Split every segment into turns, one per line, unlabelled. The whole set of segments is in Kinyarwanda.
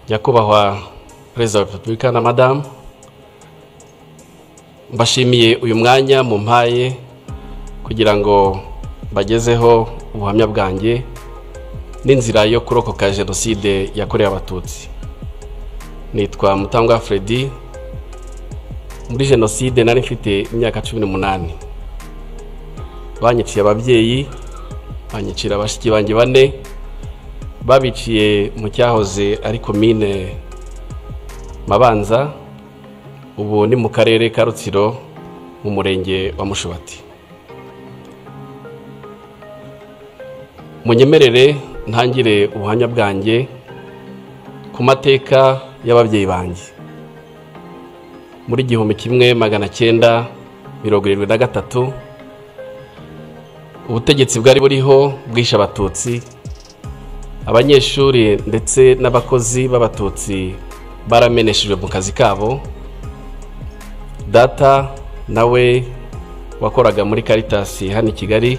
Nyakubahwa Perezida wa Repubulika na Madame, mbashimiye uyu mwanya mu mpaye kugira ngo bagezeho ubuhamya bwanjye n'inzira yo kurokoka Jenoside yakorewe Abatutsi. Nitwa Mutangwa Freddy. Muri Jenoside nari mfite imyaka 18. Banyiciye ababyeyi, banyicira abashiki banjye bane, babiciye mu cyahoze ari komine Mabanza, ubu ni mu karere ka Rutsiro mu murenge wa Mushubati. Munyemerere ntangire ubuhamya bwanjye ku mateka y'ababyeyi banjye. Muri 1973 ubutegetsi bwari buriho bwisha Abatutsi, abanyeshuri ndetse n'abakozi b'Abatutsi barameneshejwe mu kazi kabo. Data nawe wakoraga muri Caritas hano i Kigali,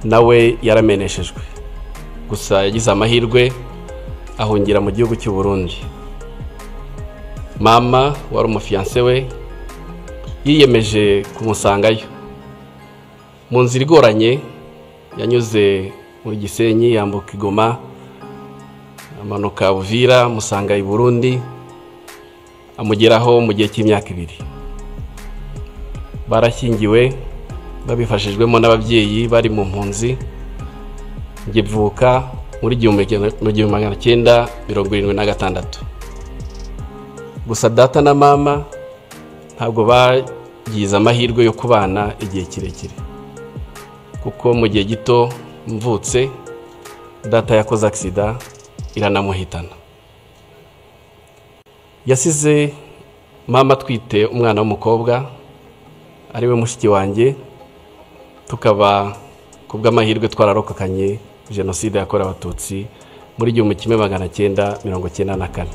nawe yarameneshejwe, gusa yagize amahirwe ahungira mu gihugu cy'u Burundi. Mama wari umufiance we yiyemeje kumusangayo. Mu nzira igoranye yanyuze muri Gisenyi, yambuka Igoma, amanuka Uvira, musanga i Burundi, amugeraho mu gihe cy'imyaka 2. Barashyingiwe babifashijwemo n'ababyeyi bari mu mpunzi. Ngivuka muri 1976. Gusa data na mama ntabwo bagize amahirwe yo kubana igihe kirekire, kuko mu gihe gito mvutse data yakoze accident iranamuhitana. Yasize mama twite umwana w'umukobwa ari we mushiki wanjye, tukaba kubw'amahirwe twararokokanye Jenoside yakorewe Abatutsi muri 1994.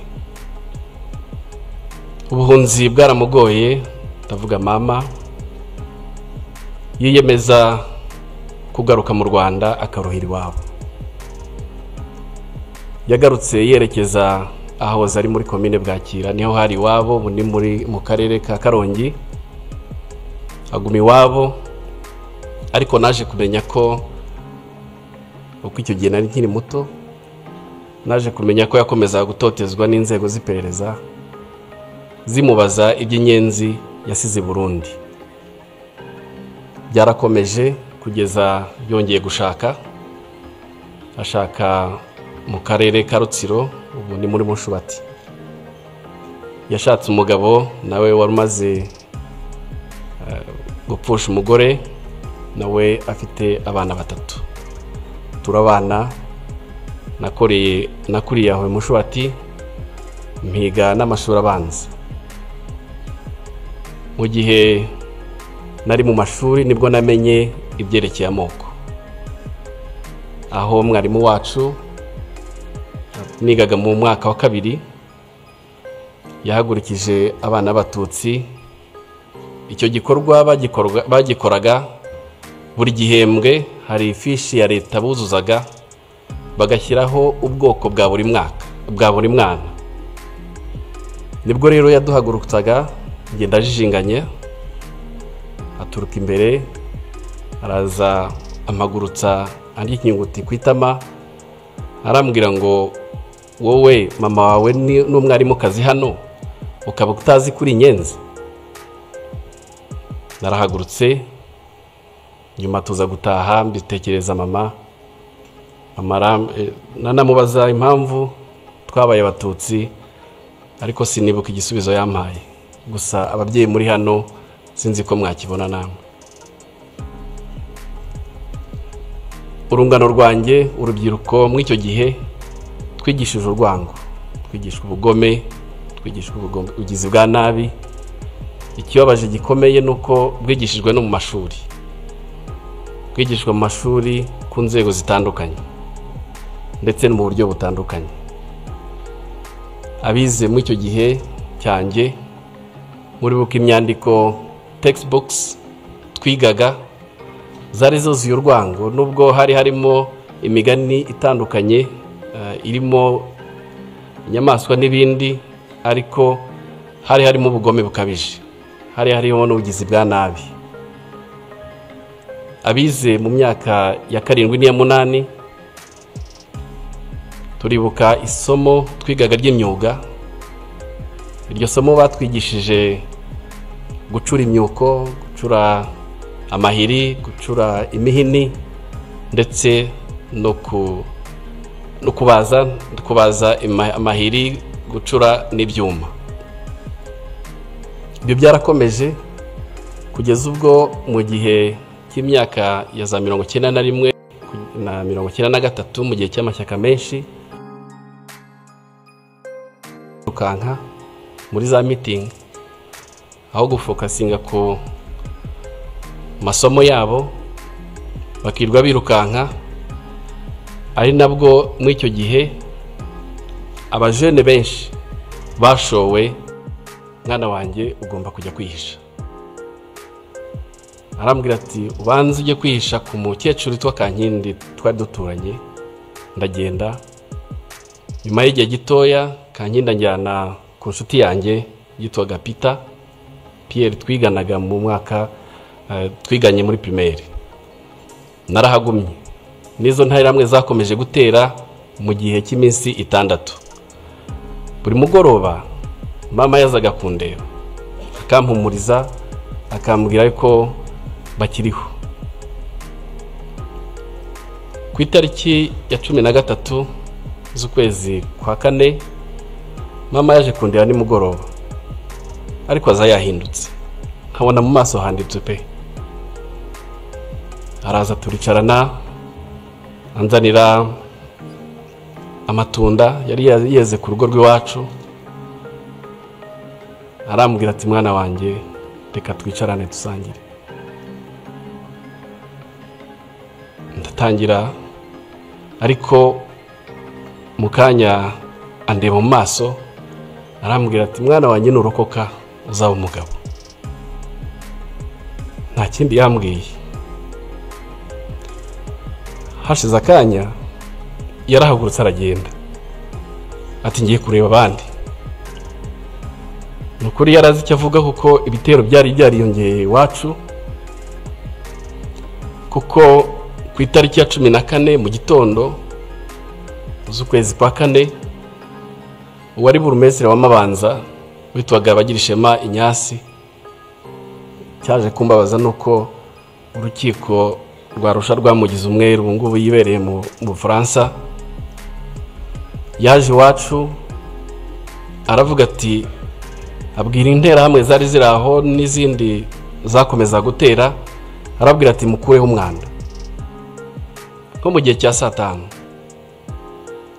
Ubuhunzi bwaramugoye, ndavuga mama yiyemeza kugaruka mu Rwanda akaruhira iwabo. Yagarutse yerekeza aho zari muri komine Bwakira, niho hari iwabo, bundi muri mu karere ka Karongi. Aguma iwabo, ariko naje kumenya ko uko icyo gihe nari nkiri muto, naje kumenya ko yakomeza gutotezwa n'inzego z'iperereza zimubaza iby'inyenzi yasize Burundi. Byarakomeje kugeza yongeye gushaka, ashaka mu karere ka Rutsiro, ubu ni muri Mushubati. Yashatse umugabo nawe wari umaze gupfusha umugore, nawe afite abana 3. Turabana, nakuriye aho Mushubati, mpiga n'amashuri abanza. Mu gihe nari mu mashuri nibwo namenye ibyerekeye amoko, aho mwarimu wacu nigaga mu mwaka wa 2 yahagurikije abana b'Abatutsi. Icyo gikorwa bagikoraga buri gihembwe, hari ifishi ya leta buzuzaga bagashyiraho ubwoko bwa buri mwaka, bwa buri mwana. Nibwo rero yaduhagurutsaga, ngenda jijinganye, aturuka imbere, araza amagurutsa andi ikinyuguti kwitama, arambwira ngo wowe mama wawe n'umwarimu kazi hano ukaba utazi kuri inyenzi. Narahagurutse, nyuma tuza gutaha, mbitekereza mama. Nanamubaza impamvu twabaye Abatutsi, ariko sinibuka igisubizo yampaye. Gusa ababyeyi muri hano sinzi ko mwakibona namwe. Urungano rwanjye, urubyiruko muri icyo gihe twigishije urwango, twigishwa ubugome, twigishwa ubugizi bwa nabi. Ikibabaje gikomeye nuko bwigishijwe no mu mashuri, twigishwa mu mashuri ku nzego zitandukanye ndetse no mu buryo butandukanye. Abize muri icyo gihe cyanjye, muri buka imyandiko textbooks twigaga zari zuzuye urwango, nubwo hari harimo imigani itandukanye irimo inyamaswa n'ibindi, ariko hari harimo ubugome bukabije, hari harimo n'ubugizi bwa nabi. Abize mu myaka ya 7 n'iya 8 turibuka isomo twigaga ry'imyuga. Iryo somo batwigishije gucura imyuko, gucura amahiri, gucura imihini, ndetse no kubaza amahiri, gucura n'ibyuma. Ibyo byarakomeje kugeza ubwo mu gihe cy'imyaka ya za 91 na 93 mu gihe cy'amashyaka menshi rukanka muri za meeting, aho gufokasinga ku masomo yabo bakirwa birukanka. Ari nabwo muri icyo gihe abajene benshi bashowe, mwana wanjye ugomba kujya kwihisha. Arambwira ati ubanze ujye kwihisha ku mukecuru witwa Kankindi twari duturanye. Ndagenda, nyuma y'igihe gitoya Kankindi anjyana ku nshuti yanjye yitwaga Pierre, twiganaga mu mwaka twiganye muri primaire. Narahagumye, nizo ntayiramwe zakomeje gutera mu gihe cy'iminsi 6. Buri mugoroba mama yazaga kundeba, akampumuriza, akambwira ko bakiriho. Ku itariki ya 13 z'ukwezi kwa 4 mama yaje kundeba nimugoroba, ariko aza yahindutse, nkabona mu maso handitse pe. Araza turicarana, anzanira amatunda yari yeze ku rugo rw'iwacu. Arambwira ati mwana wanjye reka twicarane dusangire. Ndatangira, ariko mukanya andeba mu maso, arambwira ati mwana wanjye nurokoka uzaba umugabo. Nta kindi yambwiye. Hashize akanya yarahagurutse aragenda, ati ngiye kureba abandi. Nukuri yarazi icyo avuga, kuko ibitero byari byariyongeye iwacu, kuko ku itariki ya 14 mu gitondo z'ukwezi kwa 4 uwari burumesire wa Mabanza witwaga Bagirishema Inyasi cyaje kumbabaza nuko urukiko rwa Arusha rwamugize umweru, ubu ngubu yibereye mu Bufaransa. Yaje iwacu aravuga ati, abwira intera hamwe zari ziraho n'izindi zakomeza gutera, arabwira ati mukureho umwanda. Ko mu gihe cya 5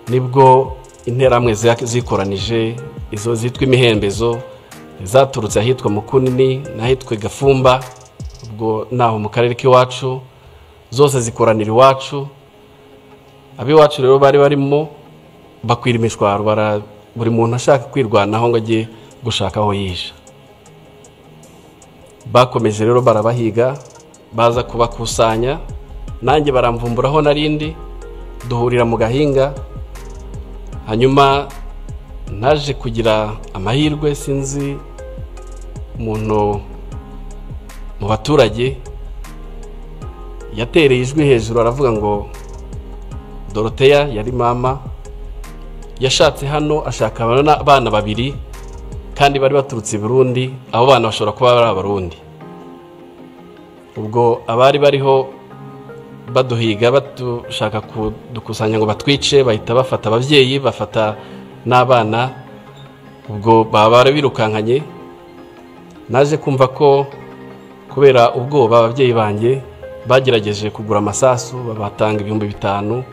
nibwo intera hamwe zikoranije, izo zitwa imihembezo, zaturutse ahitwa Mukunini n'ahitwa Gafumba, ubwo naho mu karere k'iwacu, zose zikoranira iwacu. Abiwacu rero bari barimo bakwira imishwaro, buri muntu ashaka kwirwanaho ngo ajye gushaka aho yisha. Bakomeje rero barabahiga, baza kubakusanya, nanjye baramvumburaho narindi, duhurira mu gahinga. Hanyuma naje kugira amahirwe, sinzi umuntu mu baturage yatereye ijwi hejuru aravuga ngo Dorothea yari mama, yashatse hano ashaka abana 2 kandi bari baturutse i Burundi. Abo bana bashobora kuba ari abarundi. Ubwo abari bariho baduhiga batushaka kudukusanya ngo batwice, bahita bafata abavyeyi, bafata n'abana. Ubwo baba birukankanye. Naje kumva ko kubera ubwoba abavyeyi banjye bagerageje kugura amasasu, babatanga 5,000.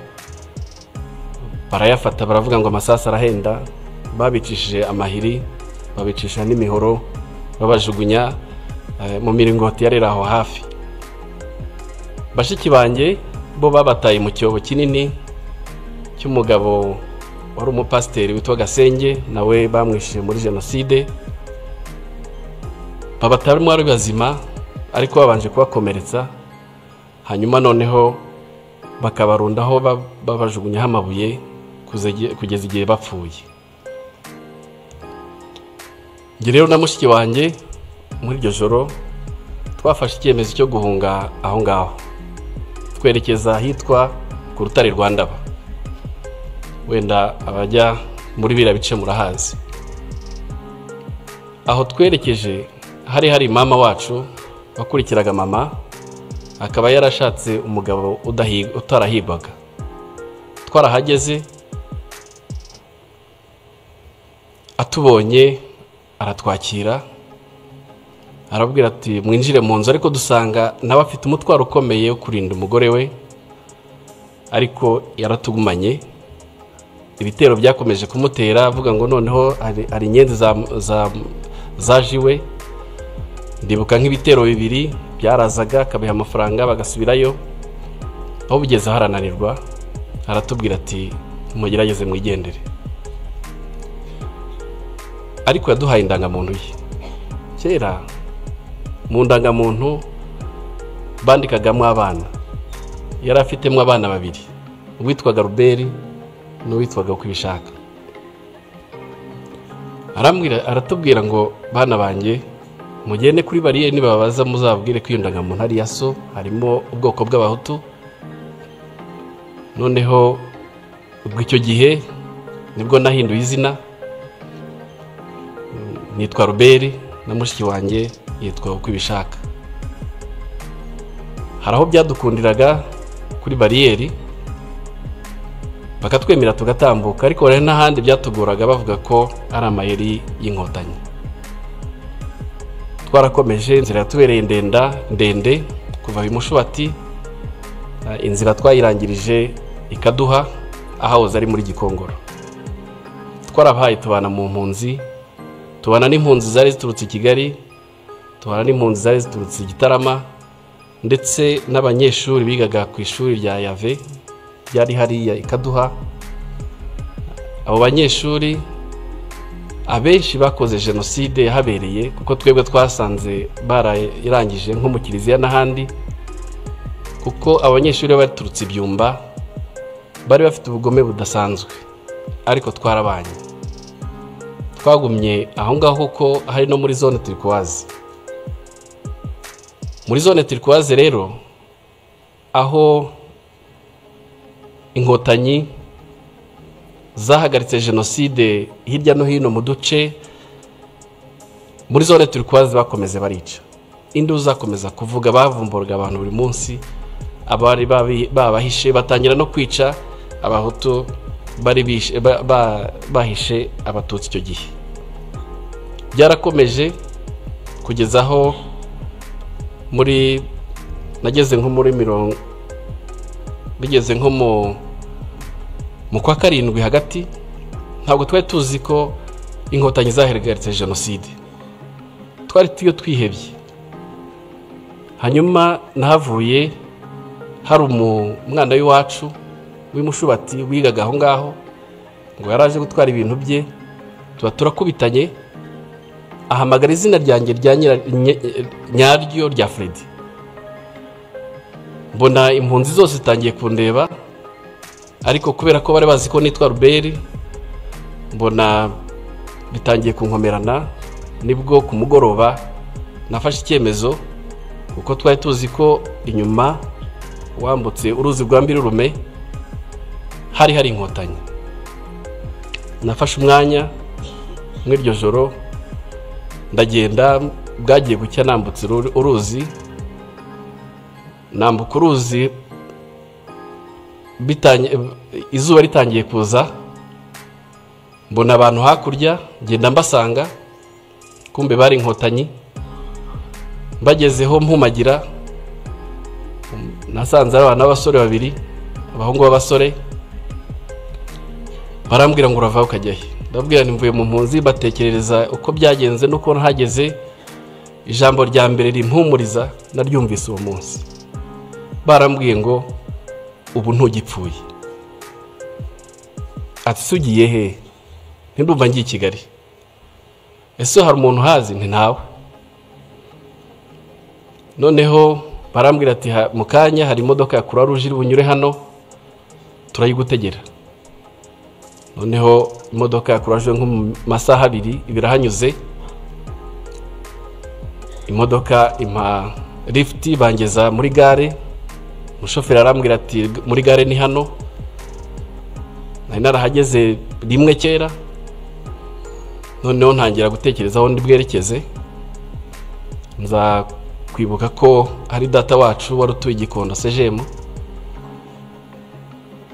Barayafata, baravuga ngo amasasu arahenda. Babicishije amahiri, babicisha n'imihoro, babajugunya mu miringoti yari aho hafi. Bashiki banjye bo babataye mu cyobo kinini cy'umugabo wari umupasiteri witwa Gasenge, nawe bamwishe muri jenoside. Babatarimo ari bazima, ariko babanje kubakomeretsa. Hanyuma noneho bakabarundaho babajugunyaho amabuye kugeza igihe bapfuye. Nge rero na mushiki wanjye muri iryo joro twafashe icyemezo cyo guhunga aho ngaho twerekeza ahitwa ku rutare rwa Ndaba. Wenda abajya muri bira bice murahazi. Aho twerekeje hari mama wacu wakurikiraga mama, akaba yarashatse umugabo utarahigwaga. Twarahageze, atubonye aratwakira, arabwira ati mwinjire mu nzu, ariko dusanga nawe afite umutwaro ukomeye wo kurinda umugore we, ariko yaratugumanye. Ibitero byakomeje kumutera, avuga ngo noneho ari inyenzi zajiwe. Ndibuka nk'ibitero bibiri byarazaga, akabiha amafaranga bagasubirayo. Aho bigeze harananirwa, aratubwira ati mugerageze mwigendere. Ariko yaduhaye indangamuntu ye. Kera mu ndangamuntu bandikagamo abana, yari afitemo abana babiri, uwitwaga Ruberi n'uwitwaga Ukwibishaka. Aratubwira ngo bana banjye mugende kuri bariyeri, nibabaza muzabwire ko iyo ndangamuntu ari ya so, harimo ubwoko bw'abahutu. Noneho ubwo icyo gihe nibwo nahinduye izina, nitwa Ruberi na mushiki wanjye yitwa Ukwibishaka. Hari aho byadukundiraga kuri bariyeri bakatwemera tugatambuka, ariko rero n'ahandi byatugoraga bavuga ko ari amayeri y'inkotanyi. Twarakomeje, inzira yatubereye ndende kuva Bimushubati, inzira twayirangirije ikaduha ahahoze ari muri Gikongoro. Twarabahaye tubana mu mpunzi, tubana n'impunzi zari ziturutse i Kigali, tubana n'impunzi zari ziturutse i Gitarama, ndetse n'abanyeshuri bigaga ku ishuri rya Yave byari hariya ikaduha. Abo banyeshuri abenshi bakoze jenoside yahabereye, kuko twebwe twasanze barayirangije nko mu Kiliziya n'ahandi, kuko abanyeshuri baturutse Ibyumba bari bafite ubugome budasanzwe, ariko twarabanye. Twagumye aho ngaho kuko hari no muri zone turquoise. Muri zone turquoise rero aho inkotanyi zahagaritse jenoside hirya no hino mu duce, muri zone turquoise bakomeze barica. Induru zakomeza kuvuga, bavumburaga abantu buri munsi, abari babahishe batangira no kwica abahutu bari bahishe abatutsi. Icyo gihe byarakomeje kugeza aho nageze nko muri bigeze nko mu kwa karindwi hagati. Ntabwo twari tuzi ko inkotanyi zahagaritse jenoside, twari twihebye. Hanyuma nahavuye hari umwana w'iwacu w'Imushubati wigaga aho ngaho, ngo yaraje gutwara ibintu bye, turakubitanye, ahamagara izina ryanjye nyaryo rya Freddy. Mbona impunzi zose zitangiye kundeba, ariko kubera ko bari bazi ko nitwa Ruberi, mbona bitangiye kunkomerana. Nibwo ku mugoroba nafashe icyemezo, kuko twari tuzi ko inyuma wambutse uruzi rwa Mbirurume hari inkotanyi. Nafashe umwanya muri iryo joro, ndagenda, bwagiye gucya nambutse uruzi. Nambuka uruzi izuba ritangiye kuza, mbona abantu hakurya, ngenda mbasanga, kumbe bari inkotanyi. Bagezeho mpumagira, nasanze ari abana b'abasore babiri, abahungu b'abasore. Barambwira ngo urava ukajya he? Ndabwira ni mvuye mu mpunzi. Batekerereza uko byagenze nuko nahageze. Ijambo rya mbere rimpumuriza naryumvise uwo munsi. Barambwiye ngo ubu ntugipfuye. Ati sugiye he? Ndumva ngiye i Kigali. Ese hari umuntu hazi? Nti ntawe. Noneho barambwira ati mu kanya hari imodoka ya Croix Rouge iri bunyure hano, turayigutegera. Noneho imodoka ya Croix Rouge nko mu masaha abiri ibirahanyuze, imodoka impa lift bangeza muri gare. Umushoferi arambwira ati muri gare ni hano. Nari narahageze rimwe kera, noneho ntangira gutekereza aho ndi bwerekeze. Nza kwibuka ko hari data wacu wari utuye Gikondo CGM.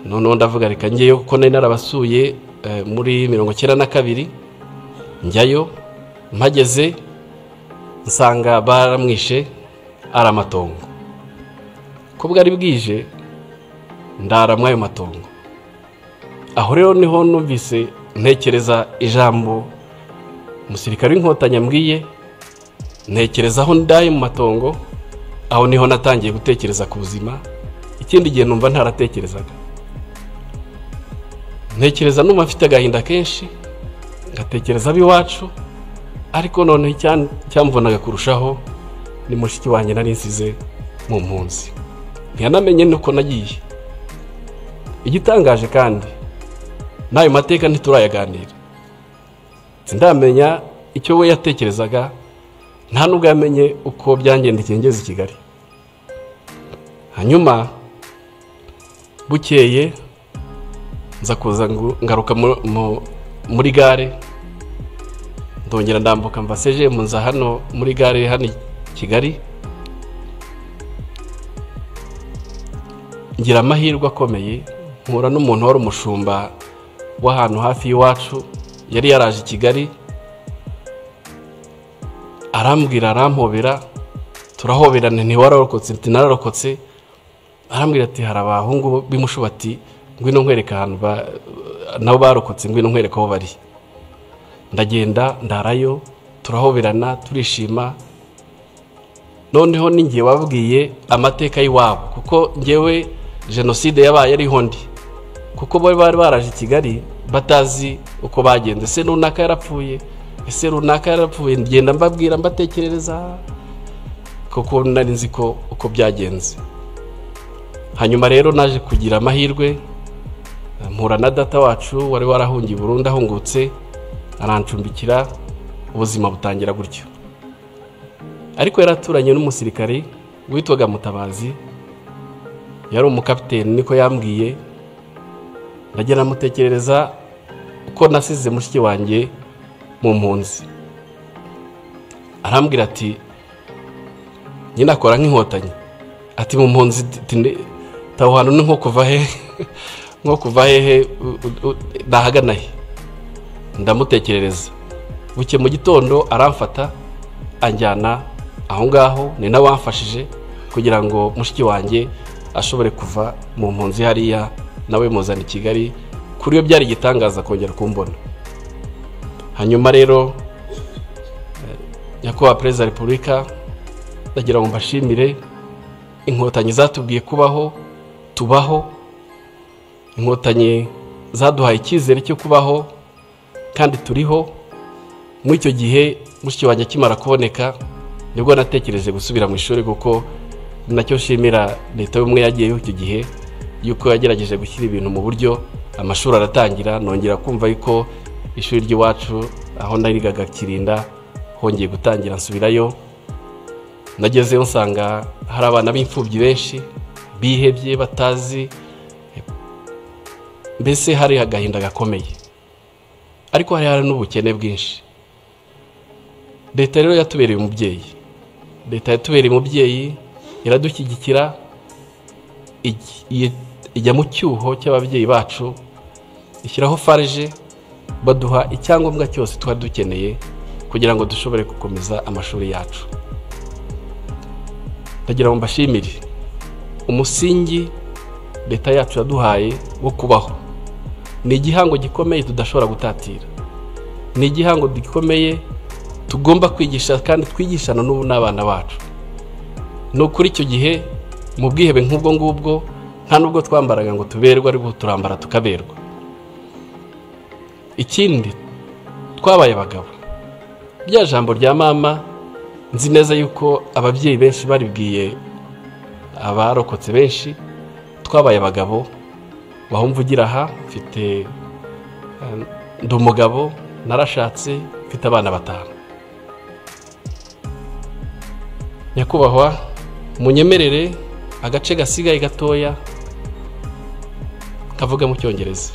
Noneho ndavuga reka ngeyo kuko nari narabasuye muri 92 njyayo. Mpageze nsanga baramwishe ari amatongo. Ko bwari bwije ndara mwayo matongo. Aho rero niho numvise ntekereza ijambo umusirikare w'Inkotanyi ambwiye, ntekereza aho ndaye mu matongo. Aho niho natangiye gutekereza ku buzima. Ikindi gihe numva ntaratekerezaga. Ntekereza numva mfite agahinda kenshi, ngatekereza abiwacu, ariko none cyamvunaga kurushaho ni mushiki wanjye nari nsize mu mpunzi. Ntiyanamenye nuko nagiye. Igitangaje kandi nayo mateka ntiturayaganira. Sindamenya icyo we yatekerezaga, nta nubwo yamenye uko byangendekeye ngeze i Kigali. Hanyuma bukeye nza kuza ngaruka muri gare, ndongera ndambuka mva CGM nza hano muri gare hano Kigali. Ngira amahirwe akomeye mpura n'umuntu wari umushumba w'ahantu hafi y'iwacu, yari yaraje i Kigali. Arambwira, arampobera, turahoberana, ntiwararokotse, ati nararokotse. Arambwira ati hari abahungu b'imushubati, ngwino nkwereka ahantu nabo barokotse, ngwino nkwereka aho bari. Ndagenda ndarayo, turahoberana, turishima. Noneho ningiye wabwiye amateka y'iwabo, kuko ngewe jenoside yabaye ari hondi, kuko bo bari baraje i Kigali batazi uko bagenze. Se runaka yarapfuye, ese runaka yarapfuye, ngenda mbabwira mbatekerereza kuko nari nzi ko uko byagenze. Hanyuma rero naje kugira amahirwe mpura na data wacu wari warahungiye Burundi, ahungutse arancumbikira, ubuzima butangira gutyo. Ariko yaraturanye n'umusirikari witwaga Mutabazi, yari umukapiteni niko yambwiye. Ndagera mutekerereza uko nasize mushiki wanjye mu mpunzi. Arambwira ati nyina akora nk'Inkotanyi, ati mu mpunzi tawhano ni nko kuva he nko kuva hehe ndahagana he. Ndamutekerereza. Buke mu gitondo aramfata anjyana aho ngaho, ni nawe wamfashije kugira ngo mushiki wanjye ashobore kuva mu mpunzi hariya, nawe muzana i Kigali. Kuri yo byari igitangaza kongera kumbona. Hanyuma rero nyakubahwa Perezida wa Repubulika, ndagira ngo mbashimire. Inkotanyi zatubwiye kubaho, tubaho. Inkotanyi zaduhaye icyizere cyo kubaho kandi turiho. Muri icyo gihe mushiki wanjye akimara kuboneka nibwo natekereje gusubira mu ishuri, kuko nacyo shimira leta y'ubumwe yagiyeyo icyo gihe, yuko yagerageje gushyira ibintu mu buryo. Amashuri aratangira, nongera kumva yuko ishuri ry'iwacu aho narigaga Kirinda hongeye gutangira, nsubirayo. Nagezeyo nsanga hari abana b'imfubyi benshi bihebye batazi, mbese hari agahinda gakomeye, ariko hari n'ubukene bwinshi. Leta rero yatubereye umubyeyi. Leta yatubereye umubyeyi, iradushyigikira, ijya mu cyuho cy'ababyeyi bacu, ishyiraho farije, baduha icyangombwa cyose twari dukeneye kugira ngo dushobore gukomeza amashuri yacu. Ndagira ngo mbashimire umusingi leta yacu yaduhaye wo kubaho. Ni igihango gikomeye tudashobora gutatira, ni igihango gikomeye tugomba kwigisha kandi twigishana n'abana bacu. No kuri icyo gihe mu bwihebe nk'ubwo ngubwo nta nubwo twambaraga ngo tuberwe, ariko turambara tukaberwa. Ikindi twabaye abagabo. Rya jambo rya mama nzi neza yuko ababyeyi benshi baribwiye abarokotse benshi, twabaye abagabo. Wahumvugira aha, mfite ndi umugabo, narashatse, mfite abana 5. Nyakubahwa munyemerere agace gasigaye gatoya kavuga mu Cyongereza.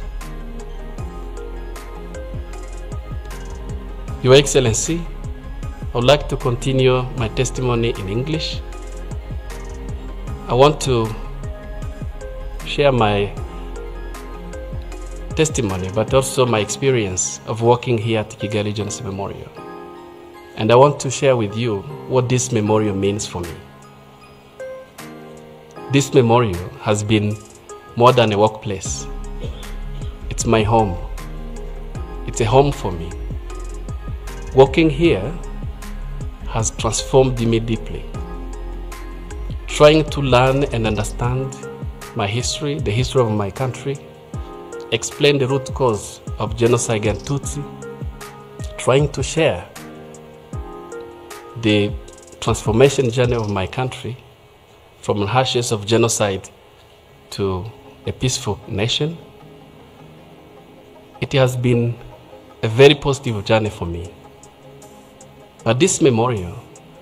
Your Excellency, I would like to continue my testimony in English. I want to share my testimony, but also my experience of working here at Kigali Genocide Memorial. And I want to share with you what this memorial means for me. This memorial has been more than a workplace. It's my home. It's a home for me. Working here has transformed me deeply. Trying to learn and understand my history, the history of my country, explain the root cause of genocide against Tutsi, trying to share the transformation journey of my country from the ashes of genocide to a peaceful nation. It has been a very positive journey for me. But this memorial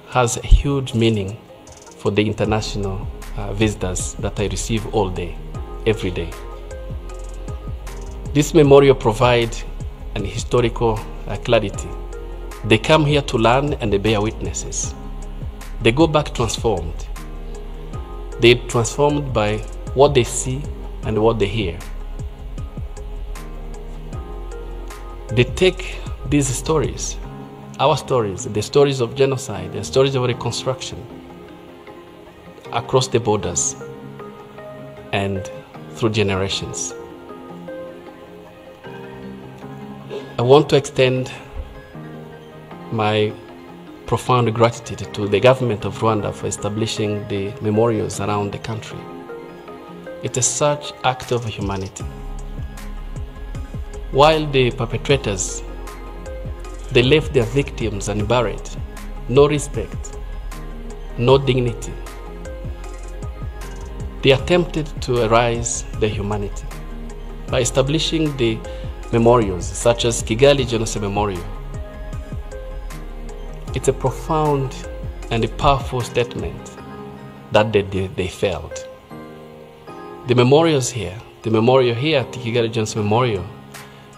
has a huge meaning for the international visitors that I receive all day, every day. This memorial provides an historical clarity. They come here to learn and they bear witnesses. They go back transformed. They're transformed by what they see and what they hear. They take these stories, our stories, the stories of genocide, the stories of reconstruction, across the borders and through generations. I want to extend my profound gratitude to the government of Rwanda for establishing the memorials around the country. It is such an act of humanity. While the perpetrators, they left their victims unburied, no respect, no dignity. They attempted to erase their humanity by establishing the memorials such as Kigali Genocide Memorial. It's a profound and a powerful statement that they failed. The memorials here, the memorial here at Kigali Genocide Memorial,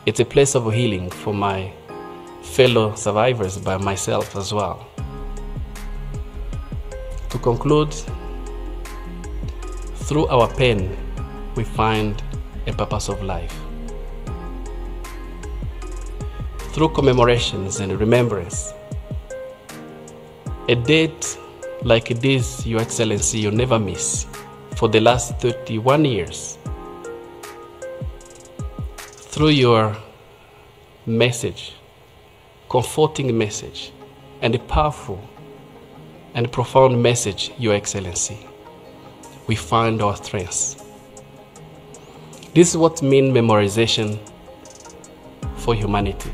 it's a place of healing for my fellow survivors, by myself as well. To conclude, through our pain, we find a purpose of life. Through commemorations and remembrance, a date like this, Your Excellency, you'll never miss for the last 31 years. Through your message, comforting message, and a powerful and profound message, Your Excellency, we find our strengths. This is what means memorization for humanity.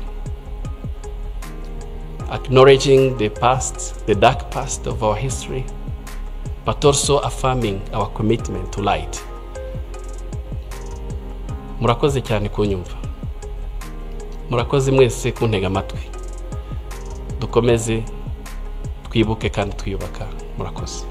Acknowledging the past, the dark past of our history, but also affirming our commitment to light. Murakoze cyane kunyumva. Murakoze mwese kuntega amatwi. Dukomeze twibuke kandi twiyubaka. Murakoze.